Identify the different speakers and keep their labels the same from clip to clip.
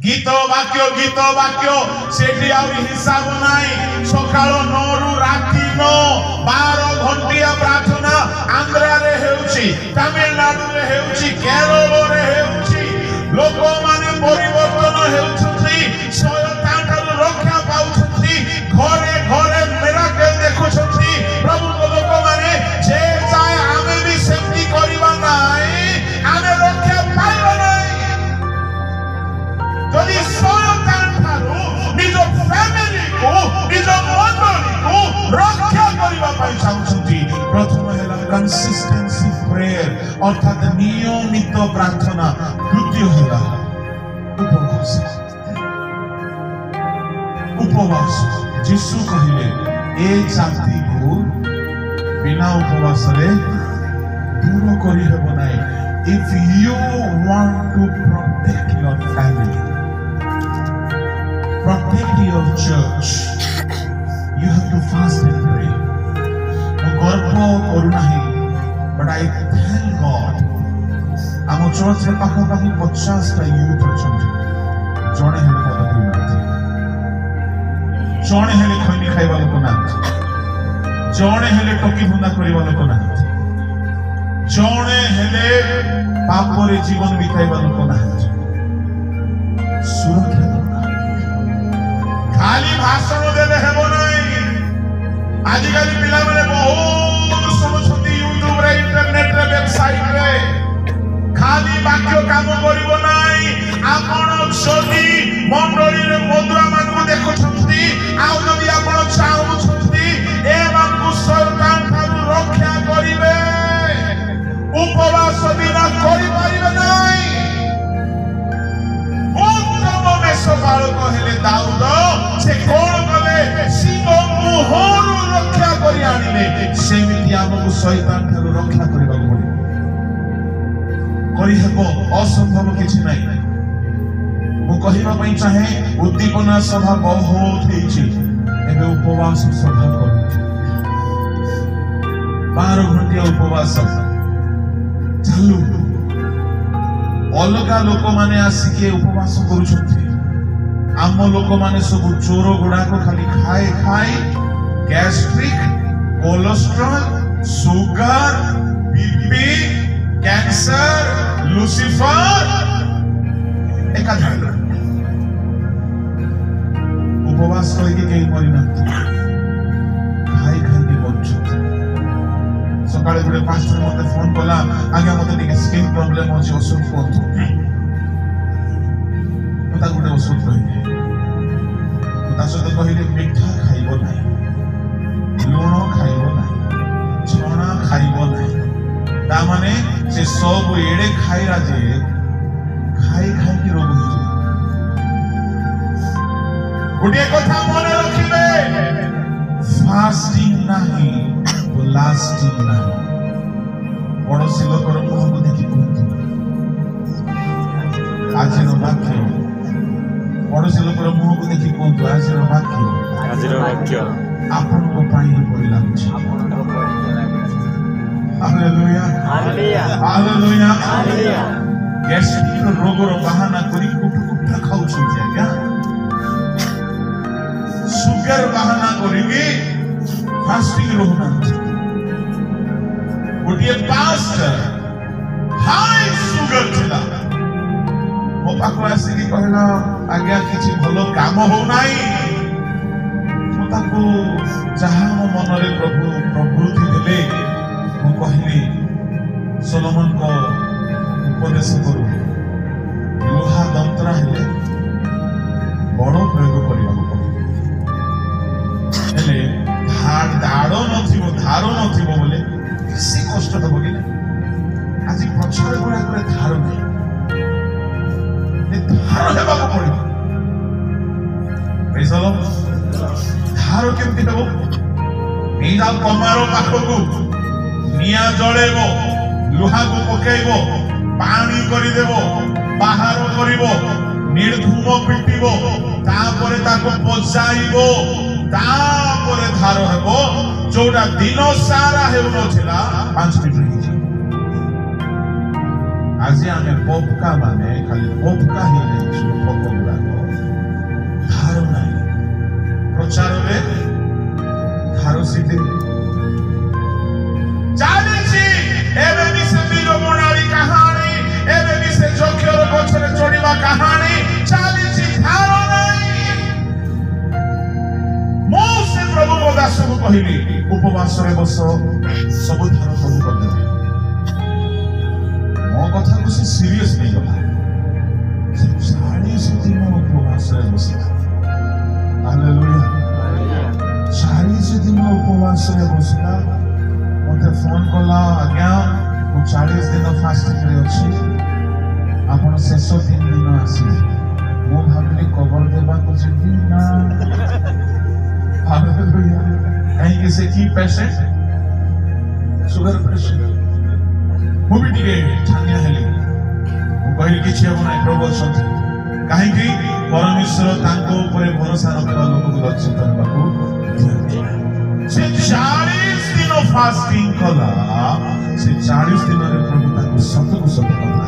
Speaker 1: गीत वाक्य सेठी आ हिसाब नाई सकाळ 9 रु राति 9 12 घंटिया प्रार्थना आंध्रा रे हेउची तमिलनाडु रे हेउची केरल रे हेउची लोक माने परिवर्तन हेउछथि शयतान ठाରୁ रक्षा पाउछथि घरे घरे मिराकल देखुछथि प्रभु को लोक माने जे चाहे आमे भी सेफ्टी करिबा नाई आमे रक्षा पाइबा नाई जदि शयतान ठारू निज फैमिली को निज मंडली को रक्षा करिबा पाइ चाहुछथि प्रथम हेला कंसिस्टेंसी प्रेयर अर्थात नियमित प्रार्थना द्वितीय हेला उपवास यीशु कहिले ए जाति को बिना उपवास रे दूर करि हेबो नाही if you want to protect your family protect your church you have to fast and pray गर्व करू नाही but I thank God आम चर्च रे पाखापाखि 50 टा यूथ अछंती जणे हेले पद पिउनाथि जणे हेले खैनी खाइबा लोक नाथि जणे हेले टोकी भुंदा करिबा लोक नाथि जणे हेले पाप रे जीवन बिताइबा लोक नाथि सुरक्षा दरकार खाली भाषण देले हेबो नाही आजिकाली पिला माने बहुत सुनुछथि यूट्यूब रे इंटरनेट रे वेबसाइट रे खाली वाक्य काम करिवो नाही आपण जदि मंडली रे मुद्रा मानकु देखुछथि आ जदि आपण चाहुछथि ए मानकु शयतान ठारू रक्षा करिवे उपवास बिना करि पारिबे नाही उत्तम मेषपाल कहले दाऊद से कोन कले सिंह मुहरु रक्षा करि आनिले सेमिति हमकु शयतान ठारू रक्षा करिबा पड़िबो करि हेबो असंभव किछि नै मु कहिबा पई चाहे उद्दीपना सभा बहुत हेछि एबे उपवास सभा करू 12 घंटा उपवास चालू अलगा लोक माने आसिके उपवास करूछथि आम लोक माने सब चोर गुडा को खाली खाए खाए gastric cholesterol sugar BP cancer Lucifer एकाधार उपवास करके कहीं मरी ना खाई खाई के बच्चों सकाळे गुडे पास्टर मते फोन कला आगे मते टिके स्किन प्रॉब्लम होची औषध कोंतो पता गुडे औषध कहिने पता सते कहिले मिठा खाइबो नाही लूण खाइबो नाही छणा खाइबो नाही ता माने से सब एडे खाइरा जे खाई खाई की रोग हो जाए गुडे कथा मने रखिबे फास्टिंग नाही तो लास्टिंग नाही पड़ोसी लोकर मुह को देखि कहतु आजिर वाक्य पड़ोसी लोकर मुह को देखि कहतु आजिर वाक्य आपन को पाई पड़ी लागछ hallelujah hallelujah hallelujah hallelujah gastric रोग रो बहाना करी कुटा खाउछु क्या सुगर बहाना करिके फास्टिंग रहना गोटे पास्टर हाई सुगर थिला मो पाखो आसी कहला आज्ञा किछि भलो काम हो नाही मो ताको जहा मो मन रे प्रभु प्रवृत्ति देले मो कहली सोलोमन को उपदेश करू लुहा दंतरा हेले बड़ प्रयोग करबा हेले दाड़ नथिबो धारो नथिबो बोले किसी कष्ट हबो कि आज पछरे गुडा करे धार नै ए धार हेबा को पड़िबो प्रेजलो धार केमति हबो एइदा कमारो पाखकु निया जळेबो लुहा को पकेइबो पानी करि देबो बाहर करिबो निर्धूम पिटिबो तापरे ताको बजाइबो तापरे धार हेबो जोडा दिन सारा हेउ नथिला 5 मिनिट आज आमे पोपका माने खाली पोपका ही नै छु पोपका कहली उपवास रे बस सब धार प्रभु कर दे मो कथा को से सीरियस नहीं गला 40 दिन उपवास रे बसला हालेलुया 40 दिन उपवास रे बसला मते फोन कला आज्ञा मु 40 दिन फास्टिंग रे अछि आपण शेष 3 दिन आसी मो भाबली कवर देबा को जिदी ना हालेलुया कहीं से की पेशेंट शुगर पेशेंट मु भी टिके छानिया हेली मु कहली कि छे बना प्रभु अछंती काहे कि परमेश्वर तांको ऊपर भरोसा रखा लोक को रक्षित करबाको से 40 दिन फास्टिंग कला से 40 दिन रे प्रभु ताको सत कथा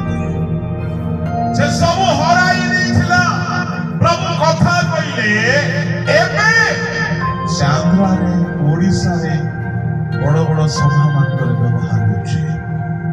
Speaker 1: से सब हराई देथिला प्रभु कथा कइले एबे आंध्रा रे ओडिशा रे बड़ बड़ सभा मान व्यवहार होछि